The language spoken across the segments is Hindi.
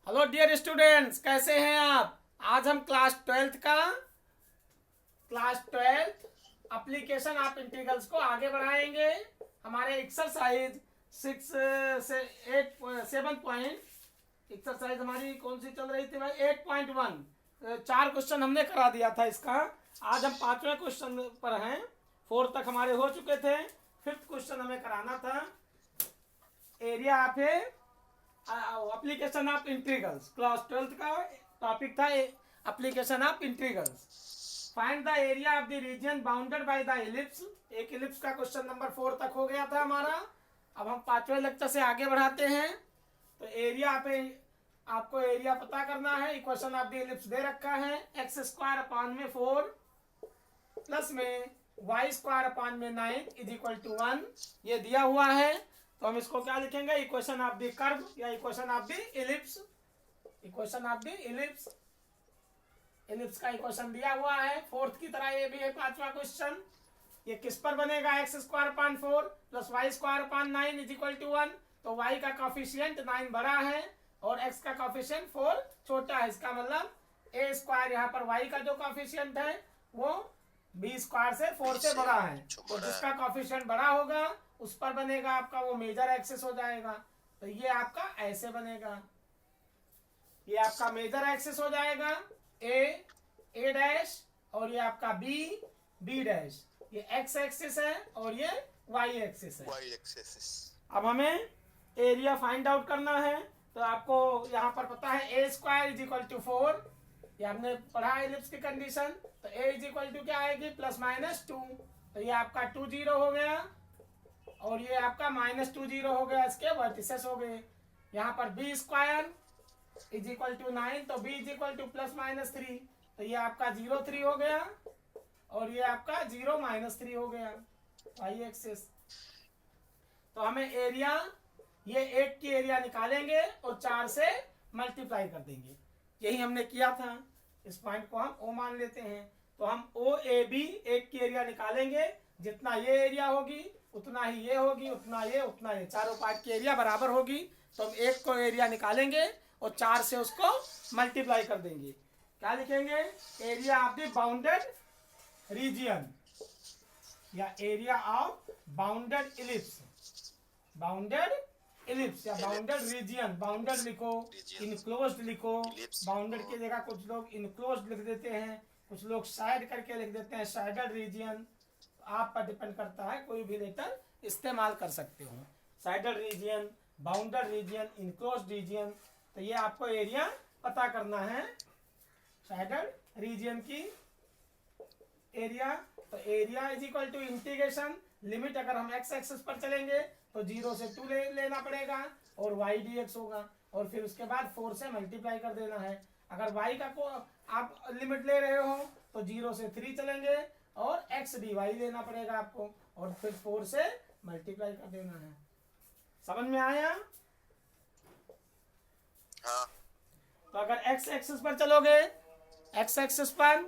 हेलो डियर स्टूडेंट्स, कैसे हैं आप। आज हम class twelfth application of integrals को आगे बढ़ाएंगे। हमारे एक्सरसाइज 7 पॉइंट एक्सरसाइज हमारी कौन सी चल रही थी भाई, 8.1। 4 क्वेश्चन हमने करा दिया था इसका। आज हम 5वें क्वेश्चन पर हैं। 4 तक हमारे हो चुके थे। 5th क्वेश्चन हमें कराना था। Area of A application of integrals, class 12 का टॉपिक था application of integrals. Find the area of the reason bounded by the ellipse. एक इलिप्स का क्वेश्चन नंबर 4 तक हो गया था हमारा। अब हम 5वें लेक्चर से आगे बढ़ाते हैं। तो एरिया पे आपको एरिया पता करना है। इक्वेशन ऑफ द इलिप्स दे रखा है, x² / 4 प्लस में y² / 9 = 1 ये दिया हुआ है। तो हम इसको क्या लिखेंगे, इक्वेशन ऑफ द कर्व या equation of the ellipse. Equation of the ellipse, ellipse का इक्वेशन दिया हुआ है। 4th की तरह ये भी है 5वां क्वेश्चन। ये किस पर बनेगा, x² / 4 प्लस y² / 9 = 1। तो y का कॉफिशिएंट 9 बड़ा है और x का कॉफिशिएंट 4 छोटा है। इसका मतलब a², यहाँ पर y का जो कॉफिशिएंट है वो b² से 4 से बड़ा है। तो जिसका कॉफिशिएंट बड़ा होगा उस पर बनेगा आपका वो मेजर एक्सिस हो जाएगा। तो ये आपका ऐसे बनेगा, ये आपका मेजर एक्सिस हो जाएगा a' और ये आपका b'। ये x एक्सिस है और ये y एक्सिस है। अब हमें एरिया फाइंड आउट करना है। तो आपको यहाँ पर पता है a² = 4। ये हमने पढ़ा इलिप्स की कंडीशन। तो a क्या आएगी, ±2। तो ये आपका 2 0 हो गया और ये आपका -2 0 हो गया। इसके वर्टिसेस हो गए। यहाँ पर b² = 9, तो b = ±3। तो ये आपका 0 3 हो गया और ये आपका 0 -3 हो गया y एक्सिस। तो हमें एरिया, ये 1 की एरिया निकालेंगे और 4 से मल्टीप्लाई कर देंगे। यही हमने किया था। इस पॉइंट को हम O मान लेते हैं। तो हम OAB 1 की एरिया निकालेंगे। जितना ये एरिया होगी उतना ही ये होगी, उतना ये, चारों पार्ट की एरिया बराबर होगी। तो हम 1 को एरिया निकालेंगे और 4 से उसको मल्टीप्लाई कर देंगे। क्या लिखेंगे, area of the bounded region या area of bounded ellipse. Bounded ellipse या बाउंडेड रीजियन। बाउंडेड लिखो, इनक्लोज्ड लिखो। बाउंडेड की जगह कुछ लोग इनक्लोज्ड लिख देते हैं, कुछ लोग साइड करके लिख देते हैं साइडेड रीजियन। आप पर डिपेंड करता है, कोई भी लेटर इस्तेमाल कर सकते हो। Sided region, bounded region, enclosed region. तो ये आपको एरिया पता करना है साइडेड रीजियन की एरिया। तो एरिया = इंटीग्रेशन लिमिट। अगर हम x एक्सिस पर चलेंगे तो 0 से 2 लेना पड़ेगा और y dx होगा और फिर उसके बाद 4 से मल्टीप्लाई कर देना है। अगर y का को आप लिमिट ले रहे हो तो 0 से 3 चलेंगे और x dy लेना पड़ेगा आपको और फिर 4 से मल्टीप्लाई कर देना है। समझ में आया? हाँ। तो अगर x एक्सिस पर चलोगे, x एक्सिस पर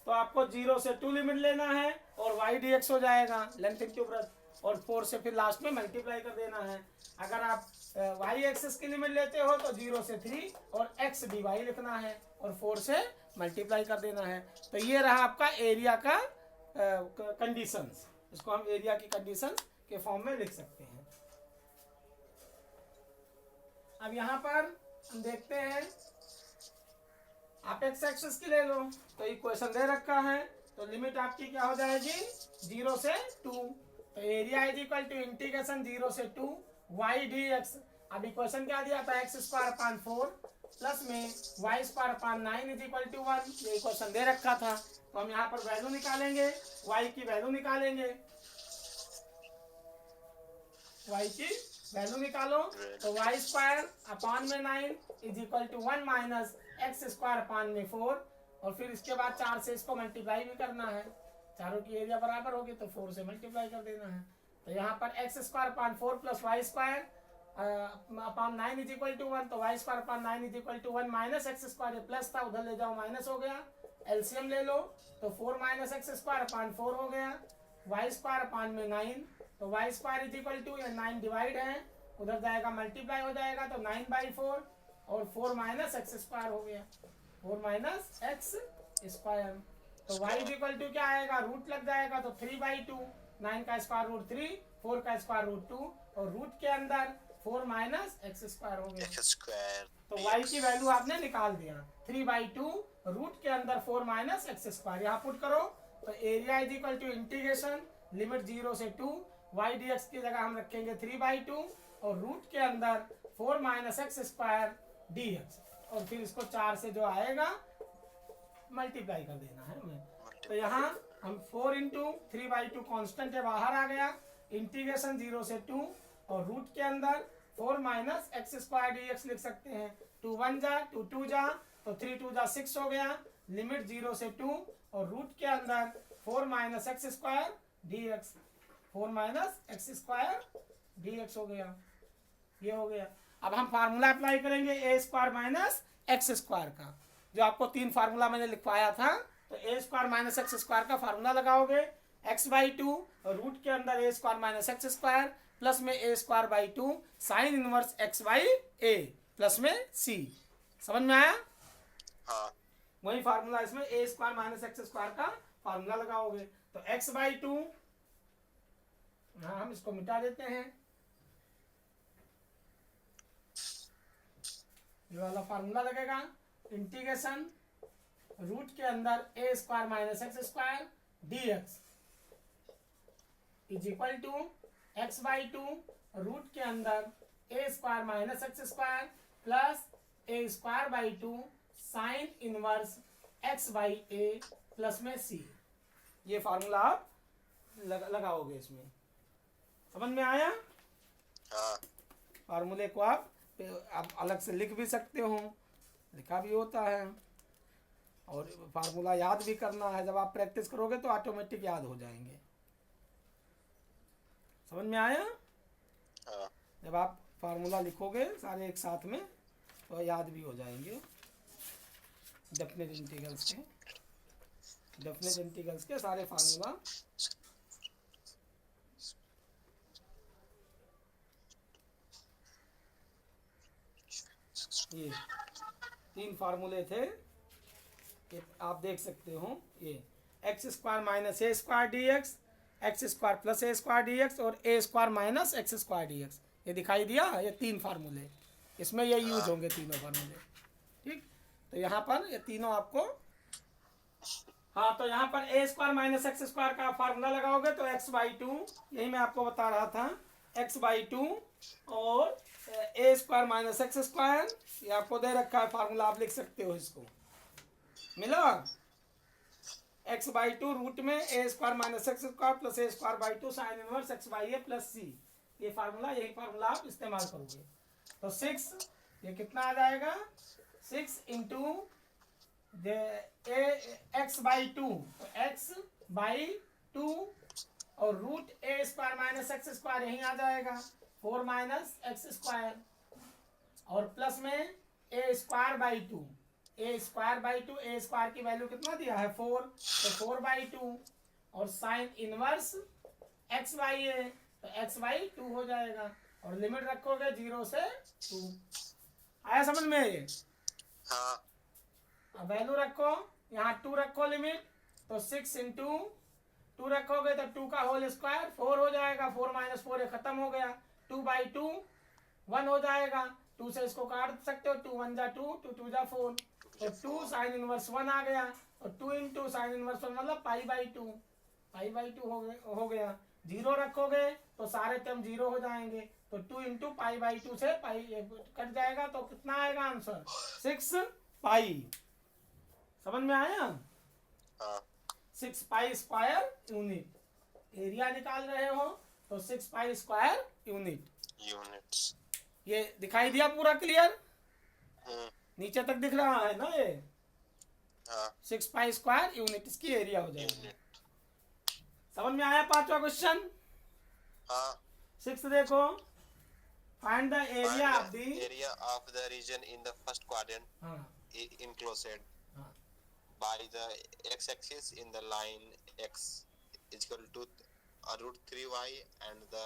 तो आपको 0 से 2 लिमिट लेना है और y dx हो जाएगा, लेंथ इनटू ब्रेड्थ, और 4 से फिर लास्ट में मल्टीप्लाई कर देना है। अगर आप y एक्सिस की लिमिट लेते हो तो 0 से 3 और x dy लिखना है और 4 से मल्टीप्लाई कर देना है। तो ये रहा आपका एरिया का कंडीशंस। इसको हम एरिया की कंडीशंस के फॉर्म में लिख सकते हैं। अब यहाँ पर हम देखते हैं, आप x एक्सिस की ले लो। तो इक्वेशन दे रखा है, तो लिमिट आपकी क्या हो जाएगी, 0 से 2। तो एरिया = इंटीग्रेशन 0 से 2 y dx। अब इक्वेशन क्या दिया था, x² / 4 प्लस में y² / 9 = 1। ये इक्वेशन दे रखा था। तो हम यहाँ पर वैल्यू निकालेंगे, y की वैल्यू निकालेंगे। y की वैल्यू निकालो। तो y² / 9 = 1 - x² / 4 और फिर इसके बाद 4 से इसको मल्टीप्लाई भी करना है। चारों की एरिया बराबर होगी तो 4 से मल्टीप्लाई कर देना है। तो यहाँ पर x² / 4 प्लस y² / 9 = 1। तो y² / 9 = 1 - x²। ये प्लस था, उधर ले जाओ माइनस हो गया। एलसीएम ले लो तो 4 - x² / 4 हो गया, y² / 9। तो y² = 9 डिवाइड है, उधर जाएगा मल्टीप्लाई हो जाएगा तो 9/4 और 4 माइनस एक्स स्क्वायर हो गया, 4 माइनस एक्स स्क्वायर। तो y इज इक्वल टू क्या आएगा, रूट लग जाएगा तो 3/2, 9 का स्क्वायर रूट 3, 4 का स्क्वायर रूट 2 और रूट के अंदर 4 माइनस एक्स स्क्वायर हो गया। तो y की वैल्यू आपने निकाल दिया, 3/2 रूट के अंदर 4 माइनस एक्स स्क्वायर, यहाँ पुट करो तो area is equal to integration limit 0 से 2 y dx की जगह हम रखेंगे 3/2 और रूट के अंदर 4 माइनस एक्स स्क्वायर dx और फिर इसको 4 से जो आएगा मल्टीप्लाई कर देना है हमें। तो यहाँ हम 4 इंटू 3/2 कॉन्स्टेंट है बाहर आ गया, इंटीग्रेशन 0 से 2 और रूट के अंदर 4 माइनस एक्स स्क्वायर dx लिख सकते हैं। 2 1 जा 2 2 जा तो 3 2 जा 6 हो गया, लिमिट 0 से 2 और रूट के अंदर 4 minus x square dx, 4 minus x square dx हो गया, ये हो गया। अब हम फार्मूला अप्लाई करेंगे a square minus x square का, जो आपको 3 फार्मूला मैंने लिखवाया था। तो a square minus x square का फार्मूला लगाओगे, x/2 और रूट के अंदर a square minus x square plus में a square by 2 sine inverse x/a plus में c। समझ में आया? हाँ। वही फार्मूला इसमें a square minus x square का फार्मूला लगाओगे तो x/2, हाँ हम इसको मिटा देते हैं, ये वाला फार्मूला लगेगा, इंटीग्रेशन रूट के अंदर a square minus x square dx is equal to x/2 root के अंदर a square minus x square plus a square by 2 sine inverse x/a plus में c। ये फार्मूला आप लगाओगे इसमें। समझ में आया? हाँ। फार्मूले को आप अलग से लिख भी सकते हो, लिखा भी होता है, और फार्मूला याद भी करना है। जब आप प्रैक्टिस करोगे तो ऑटोमेटिक याद हो जाएंगे। समझ में आया? हाँ। जब आप फार्मूला लिखोगे सारे एक साथ में तो याद भी हो जाएंगे। डेफिनेट इंटीग्रल्स के सारे फार्मूला। ये 3 फार्मूले थे, ये आप देख सकते हो। ये x square minus a square dx, x square plus a square dx और a square minus x square dx, ये दिखाई दिया। ये 3 फार्मूले, इसमें ये यूज होंगे तीनों फार्मूले। ठीक, तो यहाँ पर ये तीनों आपको, हाँ तो यहाँ पर ए स्क्वायर माइनस एक्स स्क्वायर का फार्मूला लगाओगे तो x/2, यही मैं आपको बता रहा था, x/2 और a square minus x square, ये आपको दे रखा है फार्मूला, आप लिख सकते हो इसको। मिला? x/2 रूट में a square minus x square plus a square by 2 sine inverse x/a plus c, ये फार्मूला, यही फार्मूला आप इस्तेमाल करोगे। तो 6, ये कितना आ जाएगा, 6 इंटू x/2, तो x/2 और root a square minus x square यहीं आ जाएगा, 4 माइनस एक्स स्क्वायर और प्लस में a square by 2, a square by 2, a square की वैल्यू कितना दिया है 4, तो 4/2 और साइन इनवर्स x/a, तो x/2 हो जाएगा और लिमिट रखोगे 0 से 2। आया समझ में ये? हाँ। अब वैल्यू रखो, यहाँ 2 रखो लिमिट, तो 6 इंटू 2 रखोगे तो 2 का होल स्क्वायर 4 हो जाएगा, 4 माइनस 4 खत्म हो गया, 2/2 1 हो जाएगा, 2 से इसको काट सकते हो, 2 1 जा 2, 2 2 जा 4, तो 2 साइन इनवर्स 1 आ गया और 2 इंटू साइन इनवर्स 1 मतलब पाई/2 हो गया। 0 रखोगे तो सारे टर्म 0 हो जाएंगे, तो 2 इंटू पाई/2 से पाई कट जाएगा, तो कितना आएगा आंसर, 6 पाई। समझ में आया? हाँ। 6 पाई स्क्वायर यूनिट, एरिया निकाल रहे हो तो 6 पाई स्क्वायर यूनिट्स। ये दिखाई दिया पूरा क्लियर? नीचे तक दिख रहा है ना ये? हाँ। 6 पाई स्क्वायर यूनिट इसकी एरिया हो जाएगी। समझ में आया? 5वां क्वेश्चन। हाँ। 6 देखो, find the area of the region in the first quadrant, हाँ enclosed हाँ by the x-axis in the line x is equal to root 3y and the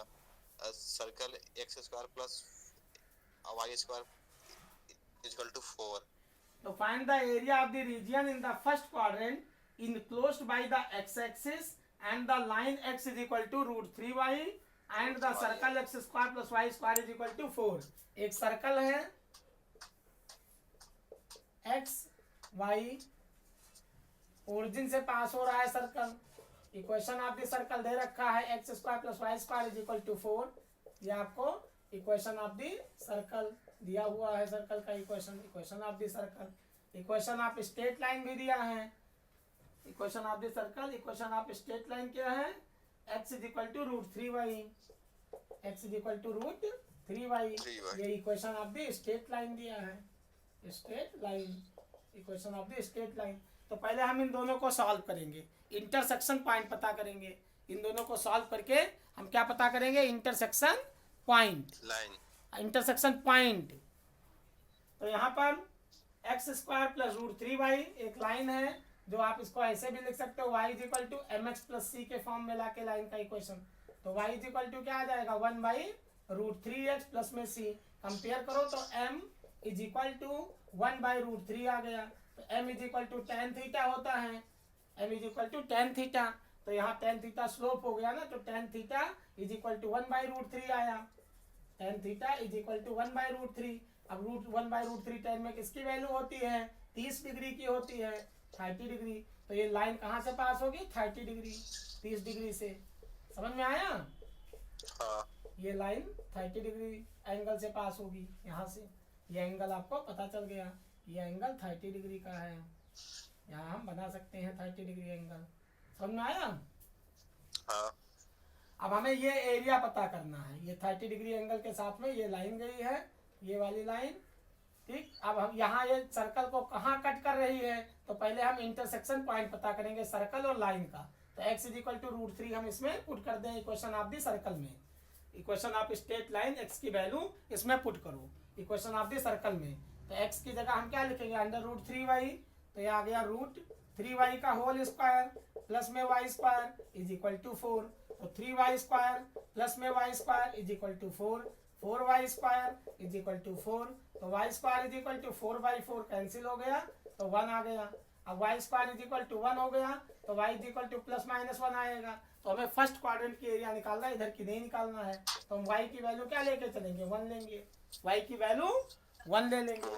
circle x square plus y square is equal 4. तो find the area of the region in the first quadrant enclosed by the x axis and the line x is equal to √3y and the circle x square plus y square is equal to 4. एक सर्कल है x y, ओरिजिन से पास हो रहा है circle. Equation of the circle दे रखा है x square plus y square is equal to 4. ये आपको इक्वेशन ऑफ द सर्कल दिया हुआ है, सर्कल का equation of the circle. Equation of straight line भी दिया है. Equation of the circle, equation of straight line क्या है? x is equal to √3y, x is equal to √3y. ये equation of the straight line दिया है, straight line, equation of the straight line. तो पहले हम इन दोनों को सॉल्व करेंगे, इंटरसेक्शन पॉइंट पता करेंगे. इन दोनों को सॉल्व करके हम क्या पता करेंगे? Intersection point, line, intersection point. तो यहाँ पर एक्स स्क्वायर प्लस √3y एक लाइन है, जो आप इसको ऐसे भी लिख सकते हो y is equal to mx plus c के फॉर्म में लाके लाइन का इक्वेशन. तो y इज इक्वल टू क्या आ जाएगा? 1/√3x प्लस में c. कंपेयर करो तो m इज इक्वल टू 1/√3 आ गया. तो m is equal to tan theta होता है, m is equal to tan theta. तो यहाँ tan थीटा स्लोप हो गया ना, तो tan theta is equal to 1/√3 आया. tan theta is equal to 1/√3. अब 1/√3 tan में किसकी वैल्यू होती है? 30 डिग्री की होती है, 30 डिग्री. तो ये लाइन कहाँ से पास होगी? 30 डिग्री, 30 डिग्री से. समझ में आया? हाँ. ये लाइन 30 डिग्री एंगल से पास होगी यहाँ से. ये एंगल आपको पता चल गया, ये एंगल 30 डिग्री का है. यहाँ हम बना सकते हैं 30 डिग्री एंगल. समझ में आया? हाँ. अब हमें ये एरिया पता करना है. ये 30 डिग्री एंगल के साथ में ये लाइन गई है, ये वाली लाइन. ठीक. अब हम यहाँ ये सर्कल को कहाँ कट कर रही है? तो पहले हम इंटरसेक्शन पॉइंट पता करेंगे सर्कल और लाइन का. तो x इज इक्वल टू √3 हम इसमें पुट कर दें इक्वेशन ऑफ द सर्कल में. Equation of straight line x की वैल्यू इसमें पुट करो इक्वेशन ऑफ द सर्कल में. तो x की जगह हम क्या लिखेंगे? √3y. तो ये आ गया √3y का होल स्क्वायर प्लस में y square is equal to 4. तो 3y स्क्वायर प्लस में y square is equal to 4. 4y square is equal to 4. तो y square is equal to 4/4 cancel हो गया, तो 1 आ गया. अब y square is equal to 1 हो गया, तो y is equal to plus minus 1 आएगा. तो हमें फर्स्ट क्वाड्रेंट की एरिया निकालना है, इधर की नहीं निकालना है. तो हम y की वैल्यू क्या लेके चलेंगे? 1 लेंगे. y की वैल्यू 1 ले लेंगे.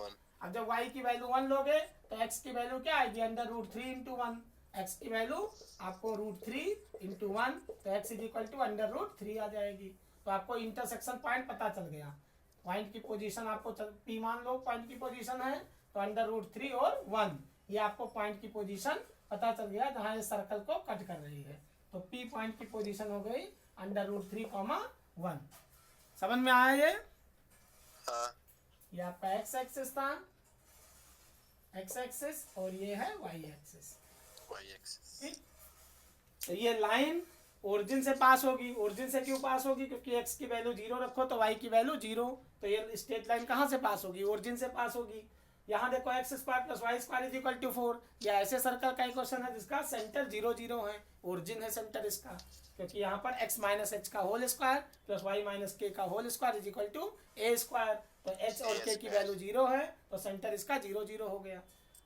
अब जब y की वैल्यू 1 लोगे तो x की वैल्यू क्या आएगी? √3 इंटू 1. x की वैल्यू आपको √3 इंटू 1, तो x इज इक्वल टू √3 आ जाएगी. तो आपको इंटरसेक्शन पॉइंट पता चल गया. पॉइंट की पोजीशन आपको P मान लो पॉइंट की पोजीशन है, तो √3 और 1 ये आपको पॉइंट की पोजीशन पता चल गया जहाँ ये सर्कल को कट कर रही है. तो P पॉइंट की पोजीशन हो गई √3, 1. समझ में आया ये? हाँ. ये आपका x एक्सिस था, x एक्सिस, और ये है y एक्सिस. ठीक. तो ये लाइन ओरिजिन से पास होगी. ओरिजिन से क्यों पास होगी? क्योंकि x की वैल्यू 0 रखो तो y की वैल्यू 0. तो ये स्ट्रेट लाइन कहाँ से पास होगी? ओरिजिन से पास होगी. यहाँ देखो x square plus y square is equal to 4. ये ऐसे सर्कल का इक्वेशन है जिसका सेंटर 0 0 है, ओरिजिन है सेंटर इसका. क्योंकि यहाँ पर x माइनस h का whole square plus y minus k का whole square is equal to a square. तो h और k की वैल्यू 0 है, तो सेंटर इसका 0 0 हो गया.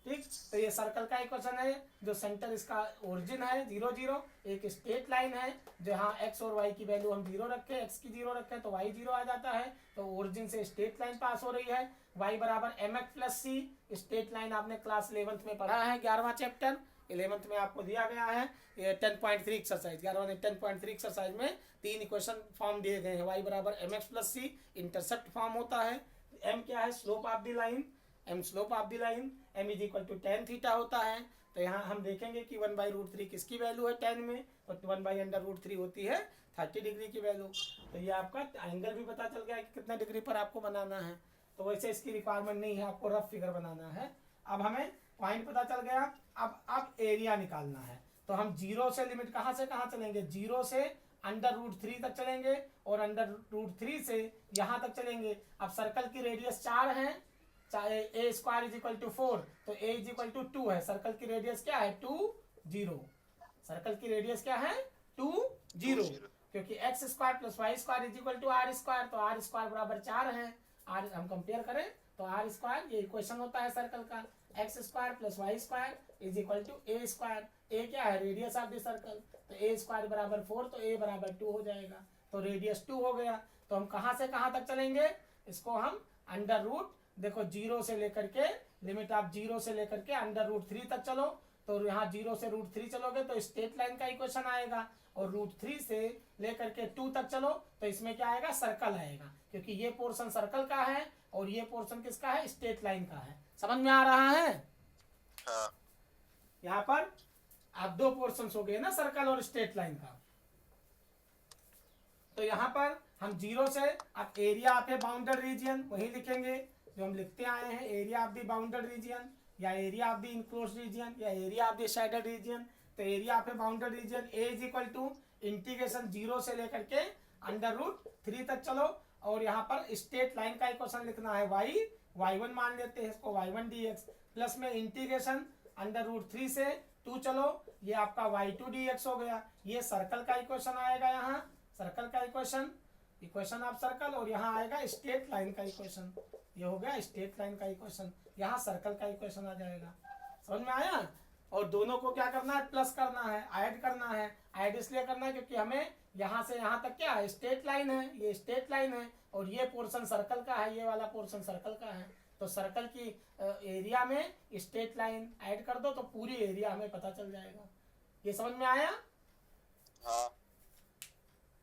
ठीक. तो ये सर्कल का इक्वेशन है, जो सेंटर इसका ओरिजिन है 0 0. एक स्ट्रेट लाइन है जहाँ x और y की वैल्यू हम 0 रखे, x की 0 रखे तो y 0 आ जाता है. तो ओरिजिन से स्ट्रेट लाइन पास हो रही है. y बराबर mx plus c. Straight line आपने क्लास 11th में पढ़ा है, 11वां चैप्टर 11th में आपको दिया गया है. 10.3 एक्सरसाइज 11 10.3 एक्सरसाइज में 3 इक्वेशन फॉर्म दिए गए हैं. y बराबर mx plus c intercept form होता है. m क्या है? Slope of the line. m slope of the line. m is equal to tan theta होता है. तो यहाँ हम देखेंगे कि 1/√3 किसकी वैल्यू है tan में, तो 1/√3 होती है 30 डिग्री की वैल्यू. तो ये आपका एंगल भी पता चल गया कि कितने डिग्री पर आपको बनाना है. तो वैसे इसकी रिक्वायरमेंट नहीं है, आपको रफ फिगर बनाना है. अब हमें पॉइंट पता चल गया. अब एरिया निकालना है. तो हम 0 से लिमिट कहाँ से कहाँ चलेंगे? 0 से √3 तक चलेंगे और √3 से यहाँ तक चलेंगे. अब सर्कल की रेडियस 4 है, चाहे a square is equal to 4, तो a इज इक्वल टू 2 है. सर्कल की रेडियस क्या है? 2 0. सर्कल की रेडियस क्या है? 2 0. क्योंकि x square plus y square is equal to r square, तो r स्क्वायर बराबर 4 है. r हम कंपेयर करें तो आर स्क्वायर ये इक्वेशन होता है सर्कल का, x square plus y square is equal to a square. A क्या है, रेडियस ऑफ द सर्कल, तो ए स्क्वायर बराबर 4, तो ए बराबर 2 हो जाएगा, तो रेडियस 2 हो गया। तो हम कहाँ से कहाँ तक चलेंगे, इसको हम अंडर रूट, देखो 0 से लेकर के, लिमिट आप 0 से लेकर के अंडर रूट 3 तक चलो, तो यहाँ 0 से रूट 3 चलोगे तो स्ट्रेट लाइन का इक्वेशन आएगा, और रूट 3 से लेकर के 2 तक चलो तो इसमें क्या आएगा, सर्कल आएगा, क्योंकि ये पोर्शन सर्कल का है और ये पोर्शन किसका है, स्ट्रेट लाइन का है। समझ में आ रहा है? हाँ। यहाँ पर आप दो पोर्शन हो गए ना, सर्कल और स्ट्रेट लाइन का। तो यहाँ पर हम 0 से, अब area of a bounded region वही लिखेंगे जो हम लिखते आए हैं, area of the bounded region या area of the enclosed region या area of the shaded region. तो area of a bounded region a is equal to integration 0 से लेकर के अंडर रूट 3 तक चलो, और यहाँ पर स्ट्रेट लाइन का इक्वेशन लिखना है y1 मान लेते हैं इसको, y1 dx प्लस में इंटीग्रेशन अंडर रूट 3 से 2 चलो, ये आपका y2 dx हो गया। ये सर्कल का इक्वेशन आएगा, यहाँ सर्कल का इक्वेशन ऑफ सर्कल, और यहाँ आएगा स्ट्रेट लाइन का इक्वेशन, ये हो गया स्ट्रेट लाइन का इक्वेशन, यहाँ सर्कल का इक्वेशन आ जाएगा। समझ में आया? और दोनों को क्या करना है, प्लस करना है, ऐड करना है। ऐड इसलिए करना है क्योंकि हमें यहाँ से यहाँ तक क्या है, स्ट्रेट लाइन है, ये स्ट्रेट लाइन है और ये पोर्शन सर्कल का है, ये वाला पोर्शन सर्कल का है। तो सर्कल की एरिया में स्ट्रेट लाइन ऐड कर दो तो पूरी एरिया हमें पता चल जाएगा। ये समझ में आया? हाँ।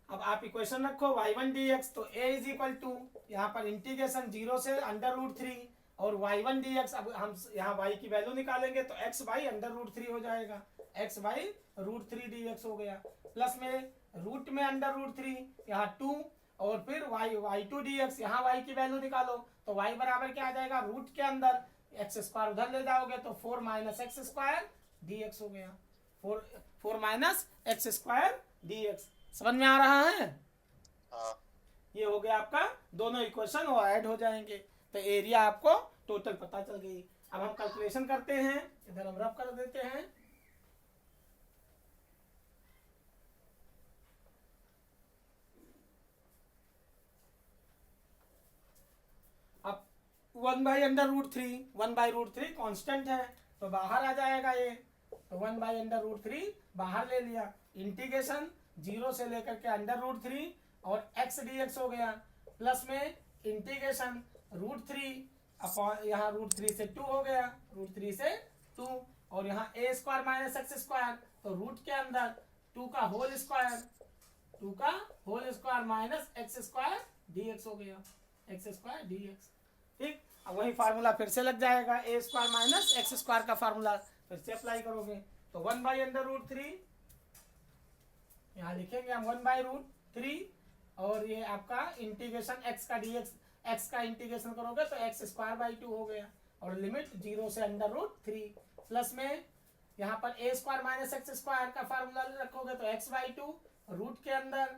अब आप इक्वेशन रखो y1 dx, तो a इज इक्वल टू यहाँ पर इंटीग्रेशन 0 से अंडर रूट 3 और y1 dx, अब हम यहाँ y की वैल्यू निकालेंगे तो x बाई अंडर रूट 3 हो जाएगा, x बाई रूट 3 dx हो गया, प्लस में रूट में अंडर रूट 3 यहाँ 2 और फिर y2 dx, यहाँ y की वैल्यू निकालो तो y बराबर क्या आ जाएगा, रूट के अंदर एक्स स्क्वायर उधर ले जाओगे तो 4 माइनस एक्स स्क्वायर dx हो गया, 4 माइनस एक्स स्क्वायर dx। समझ में आ रहा है? हाँ। ये हो गया आपका, दोनों इक्वेशन वो ऐड हो जाएंगे तो एरिया आपको टोटल पता चल गई। अब हम कैलकुलेशन करते हैं, इधर हम रफ कर देते हैं। अब 1/√3 कांस्टेंट है तो बाहर आ जाएगा ये, तो 1/√3 बाहर ले लिया, इंटीग्रेशन 0 से लेकर के अंडर√3 और x dx हो गया, प्लस में इंटीग्रेशन √3 अपॉन यहाँ √3 से 2 हो गया, √3 से 2 और यहाँ a square minus x square, तो रूट के अंदर 2 का whole square minus x square dx हो गया, एक्स स्क्वायर dx। ठीक, अब वही फार्मूला फिर से लग जाएगा, a square minus x square का फार्मूला फिर से अप्लाई करोगे तो 1/√3 यहाँ लिखेंगे हम 1/√3 और ये आपका इंटीग्रेशन x का dx, x का इंटीग्रेशन करोगे तो x स्क्वायर बाई 2 हो गया और लिमिट 0 से अंडर√3 प्लस में यहाँ पर a square minus x square का फार्मूला रखोगे तो x बाई 2, रूट के अंदर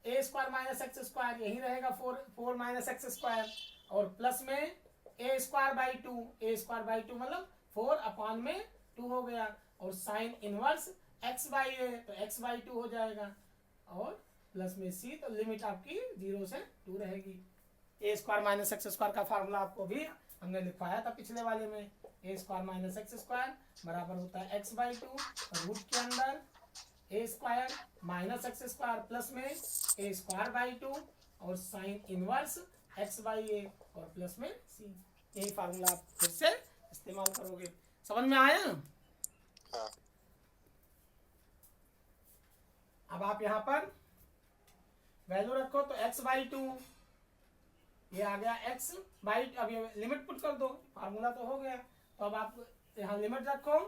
a square minus x square यही रहेगा 4 माइनस एक्स स्क्वायर और प्लस में a स्क्वायर बाई 2 मतलब 4 अपॉन में 2 हो गया और साइन इनवर्स x बाई ए तो x बाई 2 हो जाएगा और प्लस में c, तो लिमिट आपकी 0 से 2 रहेगी। a square minus x square का फार्मूला आपको भी हमने लिखवाया था पिछले वाले में, a square minus x square बराबर होता है x बाई 2 रूट के अंदर a square minus x square plus में a स्क्वायर बाई 2 और साइन इनवर्स x बाई ए और प्लस में c। यही फार्मूला आप फिर से इस्तेमाल करोगे। समझ में आया? हाँ। अब आप यहाँ पर वैल्यू रखो तो x बाई 2 ये आ गया x बाई, अब ये लिमिट पुट कर दो, फार्मूला तो हो गया, तो अब आप यहाँ लिमिट रखो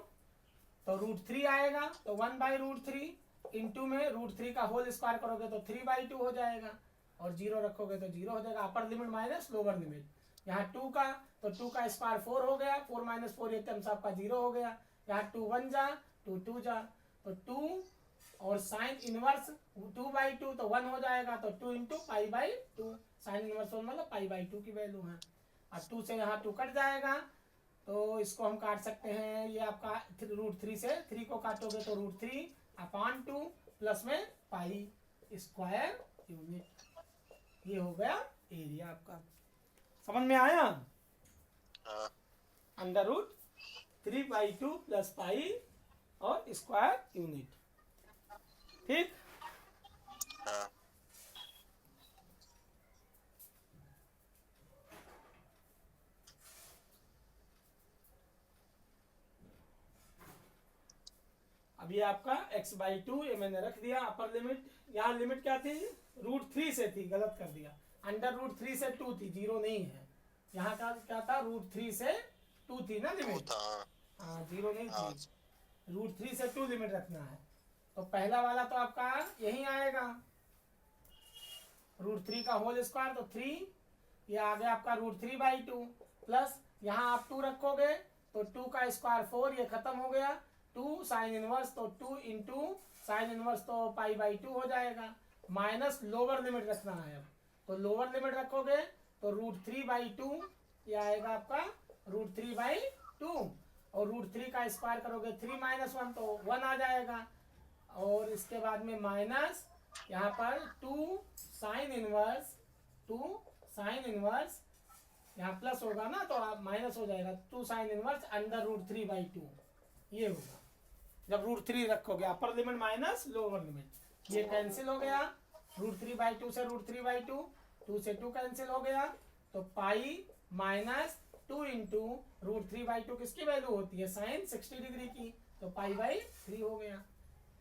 तो √3 आएगा तो 1/√3 इंटू में √3 का होल स्क्वायर करोगे तो 3/2 हो जाएगा और 0 रखोगे तो 0 हो जाएगा, upper limit minus lower limit. यहाँ 2 का तो 2 का स्क्वायर 4 हो गया, 4 माइनस 4 एकदम से आपका 0 हो गया, यहाँ 2 1 जा 2 2 जा तो 2 और साइन इनवर्स 2/2 तो 1 हो जाएगा तो 2 into pi by 2, sine inverse 1 मतलब पाई बाई 2 की वैल्यू है। अब 2 से यहाँ 2 कट जाएगा तो इसको हम काट सकते हैं, ये आपका √3 से 3 को काटोगे तो √3 अपॉन 2 प्लस में पाई स्क्वायर यूनिट। ये हो गया एरिया आपका। समझ में आया? हाँ अंडर रूट 3/2 प्लस पाई और स्क्वायर यूनिट। ठीक, हाँ अब ये आपका x/2 ये मैंने रख दिया अपर लिमिट। यहाँ लिमिट क्या थी, √3 से थी, गलत कर दिया। अंडर √3 से 2 थी, 0 नहीं है। यहाँ का क्या था, √3 से 2 थी ना वो लिमिट। था। हाँ 0 नहीं हाँ थी, √3 से 2 लिमिट रखना है। तो पहला वाला तो आपका यही आएगा, √3 का होल स्क्वायर तो 3, ये आ गया आपका √3/2 प्लस यहाँ आप 2 रखोगे तो 2 का स्क्वायर 4, ये खत्म हो गया। 2 साइन इनवर्स तो 2 इंटू साइन इनवर्स तो π/2 हो जाएगा, माइनस लोअर लिमिट रखना है। अब तो लोअर लिमिट रखोगे तो √3/2 ये आएगा आपका √3/2 और √3 का स्क्वायर करोगे 3 - 1 तो 1 आ जाएगा। और इसके बाद में माइनस यहाँ पर 2 साइन इनवर्स यहाँ प्लस होगा ना तो आप माइनस हो जाएगा, 2 साइन इनवर्स अंडर √3/2 ये होगा। जब √3 रखोगे upper limit minus lower limit, ये कैंसिल हो गया। √3/2 से √3/2, 2 से 2 कैंसिल हो गया तो पाई माइनस 2 इंटू √3/2 किसकी वैल्यू होती है, साइन 60 डिग्री की, तो π/3 हो गया।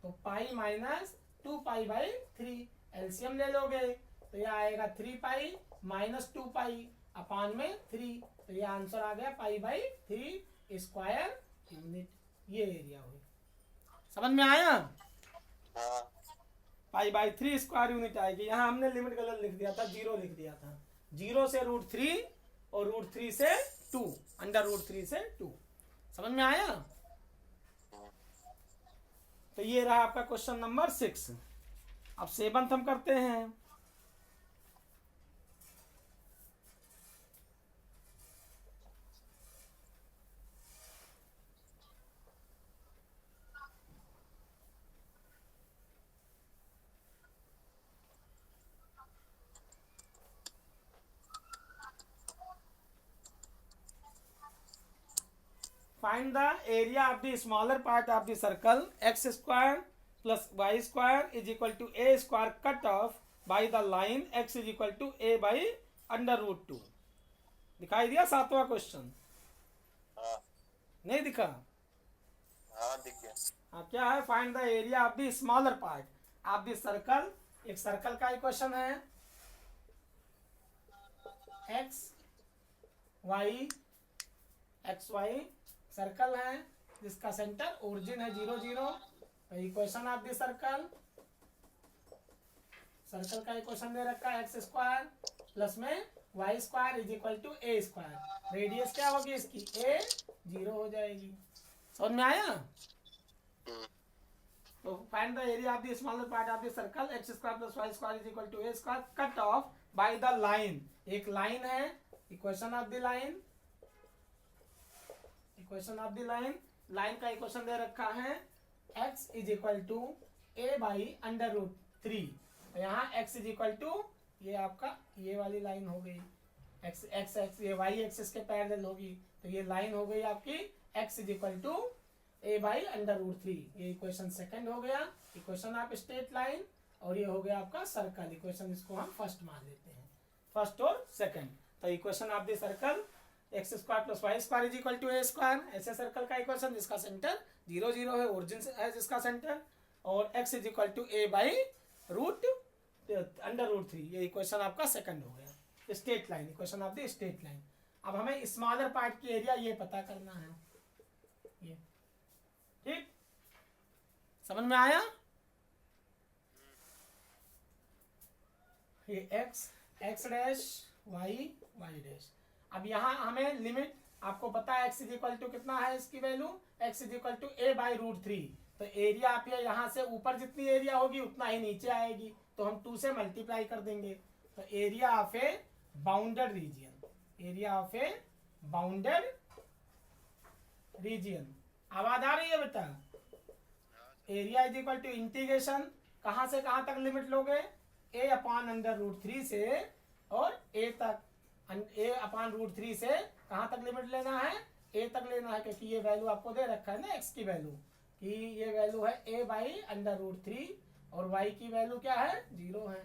तो पाई माइनस 2π/3 एलसीएम ले लोगे तो ये आएगा 3π - 2π अपान में 3, तो ये आंसर आ गया π/3 स्क्वायर यूनिट। ये एरिया हुई, समझ में आया। हाँ π/3 स्क्वायर यूनिट आएगी। यहाँ हमने लिमिट गलत लिख दिया था, 0 लिख दिया था। 0 से √3 और √3 से 2, अंडर √3 से 2, समझ में आया। तो ये रहा आपका क्वेश्चन नंबर 6। अब 7th हम करते हैं। Find the area of the smaller part of the circle x square plus y square is equal to a square cut off by the line x is equal to a by under √2। दिखाई दिया 7वां क्वेश्चन, हाँ नहीं दिखा। हाँ दिख गया। हाँ क्या है, find the area of the smaller part of the circle. एक सर्कल का इक्वेशन है एक्स वाई सर्कल है जिसका सेंटर ओरिजिन है 0 0। तो इक्वेशन ऑफ द सर्कल का इक्वेशन दे रखा है x स्क्वायर प्लस में y square is equal to a square. Radius क्या होगी इसकी, a 0 हो जाएगी। समझ में आया। तो find the area of the smaller part of the circle x square plus y square is equal to a square cut off by the line. एक लाइन है, equation of the line, line का इक्वेशन दे रखा है x is equal to a by under √3। तो यहाँ x इज इक्वल टू ये आपका ये वाली लाइन हो गई, x ये y एक्सिस के पैरेलल होगी, तो ये लाइन हो गई आपकी x is equal to a by under √3। ये इक्वेशन सेकंड हो गया, इक्वेशन ऑफ स्ट्रेट लाइन। और ये हो गया आपका सर्कल, इक्वेशन इसको हम फर्स्ट मान लेते हैं, फर्स्ट और सेकंड। तो equation of the circle x square plus y square is equal to a square, ऐसे सर्कल का इक्वेशन जिसका सेंटर 0 0 है, ओरिजिन है जिसका सेंटर, और x is equal to a by under √3। ये इक्वेशन आपका सेकंड हो गया, straight line, equation of the straight line. अब हमें स्मॉलर पार्ट की एरिया ये पता करना है, ये ठीक, समझ में आया। ये x डैश y डैश। अब यहाँ हमें लिमिट आपको पता है x इज इक्वल टू कितना है, इसकी value x is equal to a by √3। तो एरिया आप यहाँ से ऊपर जितनी एरिया होगी उतना ही नीचे आएगी, तो हम 2 से मल्टीप्लाई कर देंगे। तो area of a bounded region, area of a bounded region. आवाज आ रही है बेटा। Area is equal to integration, कहाँ से कहाँ तक लिमिट लोगे, a अपान अंडर √3 से और a तक, a अपान √3 से कहाँ तक लिमिट लेना है, ए तक लेना है, क्योंकि ये वैल्यू आपको दे रखा है ना एक्स की वैल्यू, कि ये वैल्यू है ए बाई अंडर रूट 3 और वाई की वैल्यू क्या है 0 है।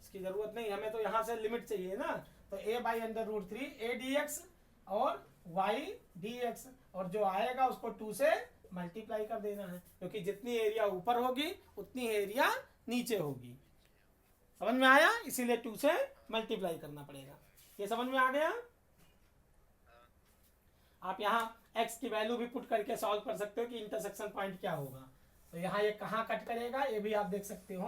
इसकी जरूरत नहीं, हमें तो यहाँ से लिमिट चाहिए ना, तो a by under root 3 a d x और वाई डी एक्स, और जो आएगा उसको 2 से मल्टीप्लाई कर देना है, क्योंकि जितनी एरिया ऊपर होगी उतनी एरिया नीचे होगी। समझ में आया, इसीलिए 2 से मल्टीप्लाई करना पड़ेगा। ये समझ में आ गया। आप यहाँ x की वैल्यू भी पुट करके सॉल्व कर सकते हो कि इंटरसेक्शन पॉइंट क्या होगा। तो यहाँ ये कहाँ कट करेगा ये भी आप देख सकते हो,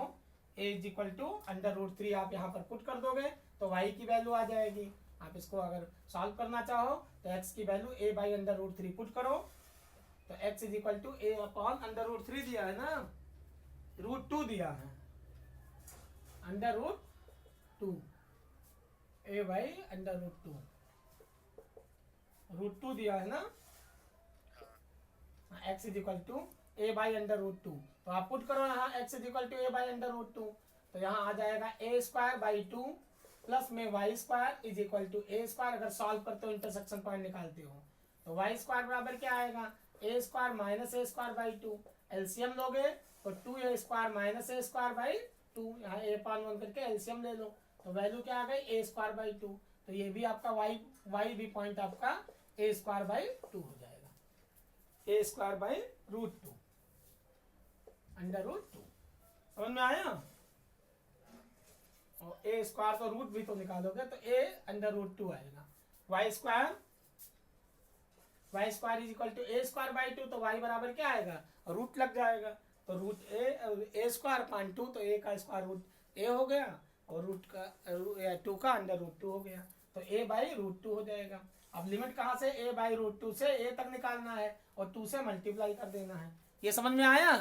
a is equal to under root 3 आप यहाँ पर पुट कर दोगे तो y की वैल्यू आ जाएगी। आप इसको अगर सॉल्व करना चाहो तो x की value a by under root 3 put करो, तो x is equal to a upon under root 3 दिया है ना, रूट 2 दिया है, under root 2 a by under root 2 root 2 दिया है ना, x is equal to a by under root 2। तो आप पुट करो यहाँ x is equal to a by under root 2, तो यहाँ आ जाएगा a स्क्वायर बाई 2 प्लस में y square is equal to a square. अगर सॉल्व करते हो इंटरसेक्शन पॉइंट निकालते हो तो y स्क्वायर बराबर क्या आएगा, a square minus a square by 2, LCM लोगे तो 2a square minus a square by 2, यहाँ a पान 1 करके एलसीएम ले लो तो वैल्यू क्या आ गई a स्क्वायर बाई 2। तो ये भी आपका y भी पॉइंट आपका a स्क्वायर बाई 2 हो जाएगा, a square by root 2 under root 2। समझ में आया। और a स्क्वायर तो रूट भी तो निकालोगे तो a अंडर रूट 2 आएगा। y square is equal to a square by 2, तो y बराबर क्या आएगा, रूट लग जाएगा, तो रूट a स्क्वायर पान 2, तो a का स्क्वायर रूट a हो गया और रूट का 2 का अंडर रूट 2 हो गया, तो a बाई रूट 2 हो जाएगा। अब लिमिट कहाँ से, a बाई रूट 2 से a तक निकालना है और 2 से मल्टीप्लाई कर देना है। ये समझ में आया।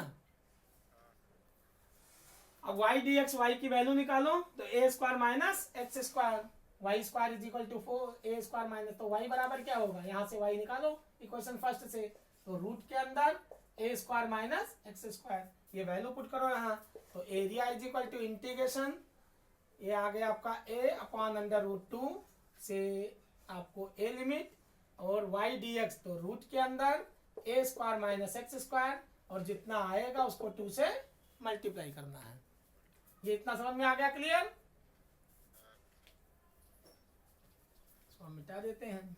अब y डी एक्स वाई की वैल्यू निकालो, तो a square minus x square, y square is equal to 4 a square minus, तो y बराबर क्या होगा, यहाँ से y निकालो इक्वेशन फर्स्ट से, तो रूट के अंदर a square minus x square, ये वैल्यू पुट करो यहाँ, तो area is equal to integration, ये आ गया आपका a अपॉन अंडर रूट 2 से आपको a लिमिट और y डी एक्स, तो रूट के अंदर a square minus x square और जितना आएगा उसको 2 से मल्टीप्लाई करना है। ये इतना समझ में आ गया, क्लियर। इसको हम मिटा देते हैं।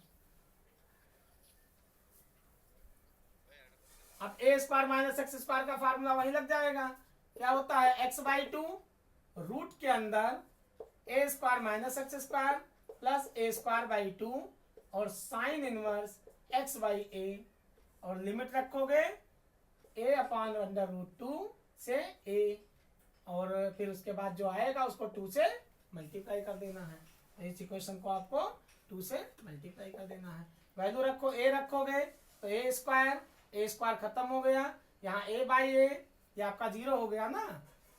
अब a square minus x square का फार्मूला वही लग जाएगा, क्या होता है x बाई 2 रूट के अंदर a square minus x square plus a square by 2 और sine inverse x by a, और लिमिट रखोगे a अपॉन अंडर रूट 2 से a, और फिर उसके बाद जो आएगा उसको 2 से मल्टीप्लाई कर देना है। इस इक्वेशन को आपको 2 से मल्टीप्लाई कर देना है। वैल्यू रखो, a रखोगे तो a स्क्वायर खत्म हो गया, यहाँ a बाई a ये आपका 0 हो गया ना,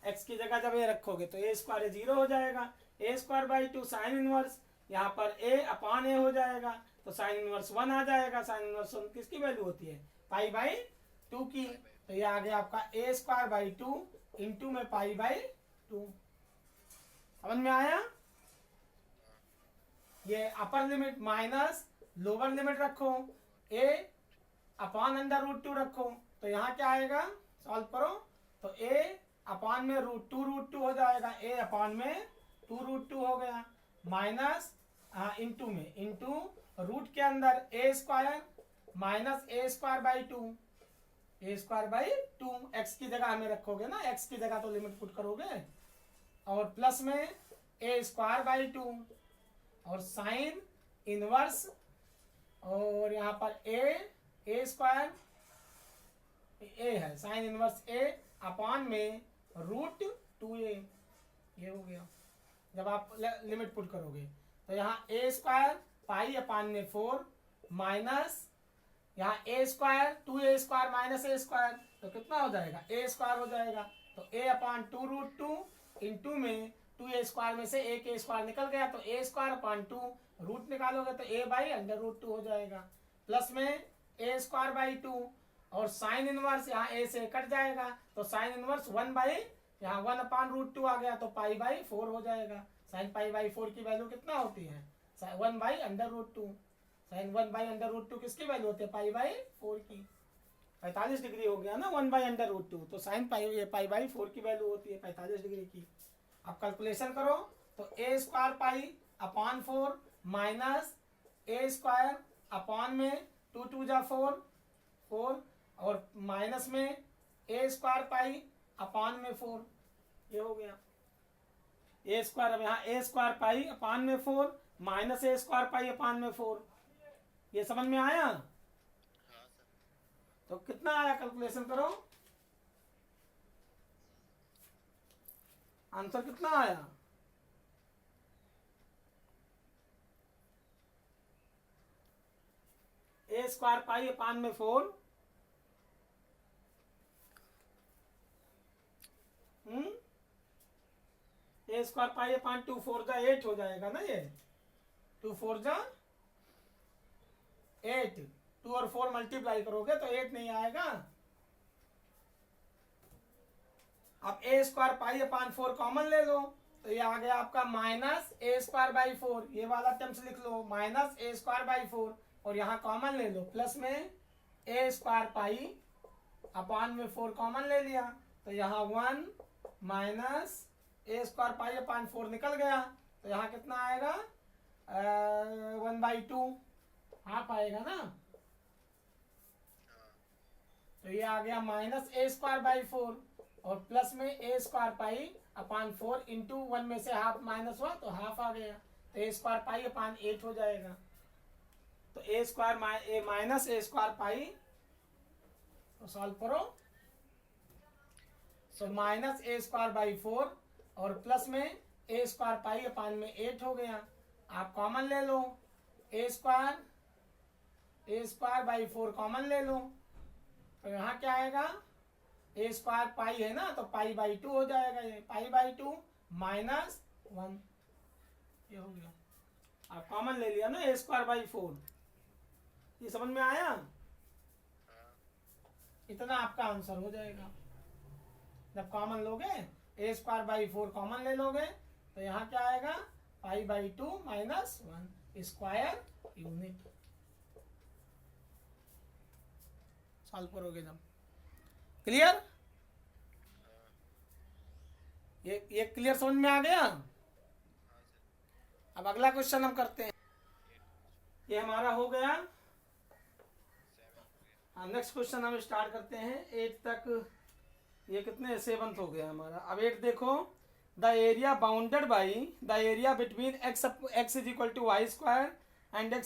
x की जगह जब a रखोगे तो a स्क्वायर 0 हो जाएगा, a square by 2 sine inverse, यहाँ पर a अपॉन a हो जाएगा तो साइन इनवर्स 1 आ जाएगा। साइन इनवर्स 1 किसकी वैल्यू होती है, पाई बाई 2 की, तो ये आ गया आपका a स्क्वायर बाई 2 इंटू में पाई बाई 2। समझ में आया। ये upper limit minus lower limit रखो, a अपॉन अंडर रूट 2 रखो, तो यहाँ क्या आएगा, सॉल्व करो तो a अपॉन में रूट 2 हो जाएगा, a अपॉन में 2 रूट 2 हो गया, माइनस इंटू में इंटू रूट के अंदर a square minus a square by 2, a square by 2, x की जगह हमें रखोगे ना, x की जगह तो लिमिट पुट करोगे, और प्लस में a स्क्वायर बाई 2 और साइन इनवर्स, और यहाँ पर a स्क्वायर a है, साइन इनवर्स a अपॉन में रूट 2a, ये हो गया जब आप लिमिट पुट करोगे। तो यहाँ a स्क्वायर पाई अपॉन में 4 माइनस यहाँ a square 2a square minus a square, तो कितना हो जाएगा, a स्क्वायर हो जाएगा, तो a अपॉन 2 रूट 2 इंटू में 2a स्क्वायर में से एक a स्क्वायर निकल गया, तो a स्क्वायर अपॉन 2 रूट निकालोगे तो a बाई अंडर रूट 2 हो जाएगा, प्लस में a स्क्वायर बाई 2 और साइन इनवर्स यहाँ a से कट जाएगा, तो साइन इनवर्स 1 बाई यहाँ 1 अपॉन रूट 2 आ गया, तो पाई बाई 4 हो जाएगा। साइन पाई बाई 4 की वैल्यू कितना होती है, 1 by under root 2। Sine 1 by under root 2 किसकी वैल्यू होती है? पाई बाई 4 की। 45 डिग्री हो गया ना 1 बाई अंडर रूट 2, तो साइन पाई बाई 4 की वैल्यू होती है 45 डिग्री की। अब कैलकुलेशन करो तो a square pi upon 4 minus a square upon में 2 2 जा 4 और माइनस में ए स्क्वायर पाई अपॉन में 4, ये हो गया ए स्क्वायर। अब यहाँ ए स्क्वायर पाई अपॉन में 4 minus a square pi upon में 4, ये समझ में आया? तो कितना आया कैलकुलेशन करो, आंसर कितना आया? ए स्क्वायर पाई अपॉन में 4 ए स्क्वायर पाई अपॉन 2 4 जा 8 हो जाएगा ना, ये 2 4 जा 8, 2 और 4 मल्टीप्लाई करोगे तो 8 नहीं आएगा। अब ए स्क्वायर पाई अपॉन 4 कॉमन ले लो तो ये आ गया आपका माइनस ए स्क्वायर बाई 4, ये वाला टर्म्स लिख लो माइनस ए स्क्वायर बाई 4 और यहाँ कॉमन ले लो प्लस में ए स्क्वायर पाई अपॉन में 4 कॉमन ले लिया तो यहाँ 1 minus a square pi upon 4 निकल गया तो यहाँ कितना आएगा 1/2 हाफ आएगा ना, तो ये आ गया माइनस ए स्क्वायर बाई 4 और प्लस में a square pi upon 4 into 1 में से हाफ माइनस हुआ तो हाफ आ गया तो ए स्क्वायर पाई अपॉन 8 हो जाएगा। तो a square minus a square pi तो सॉल्व करो, so minus a square by 4 और प्लस में ए स्क्वायर पाई अपॉन में 8 हो गया। आप कॉमन ले लो ए स्क्वायर बाई 4 कॉमन ले लो तो यहाँ क्या आएगा ए स्क्वायर पाई है ना तो पाई बाई 2 हो जाएगा, ये पाई बाई 2 माइनस 1, ये हो गया। आप कॉमन ले लिया ना ए स्क्वायर बाई 4, ये समझ में आया? इतना आपका आंसर हो जाएगा। जब कॉमन लोगे ए स्क्वायर बाई 4 कॉमन ले लोगे तो यहाँ क्या आएगा pi by 2 minus 1 square unit. Solve करोगे जब, क्लियर? ये क्लियर समझ में आ गया? अब अगला क्वेश्चन हम करते हैं, ये हमारा हो गया। नेक्स्ट क्वेश्चन हम स्टार्ट करते हैं 8 तक, ये कितने 7th हो गया हमारा। अब 8 देखो, the area bounded by the area between x is equal to y square and x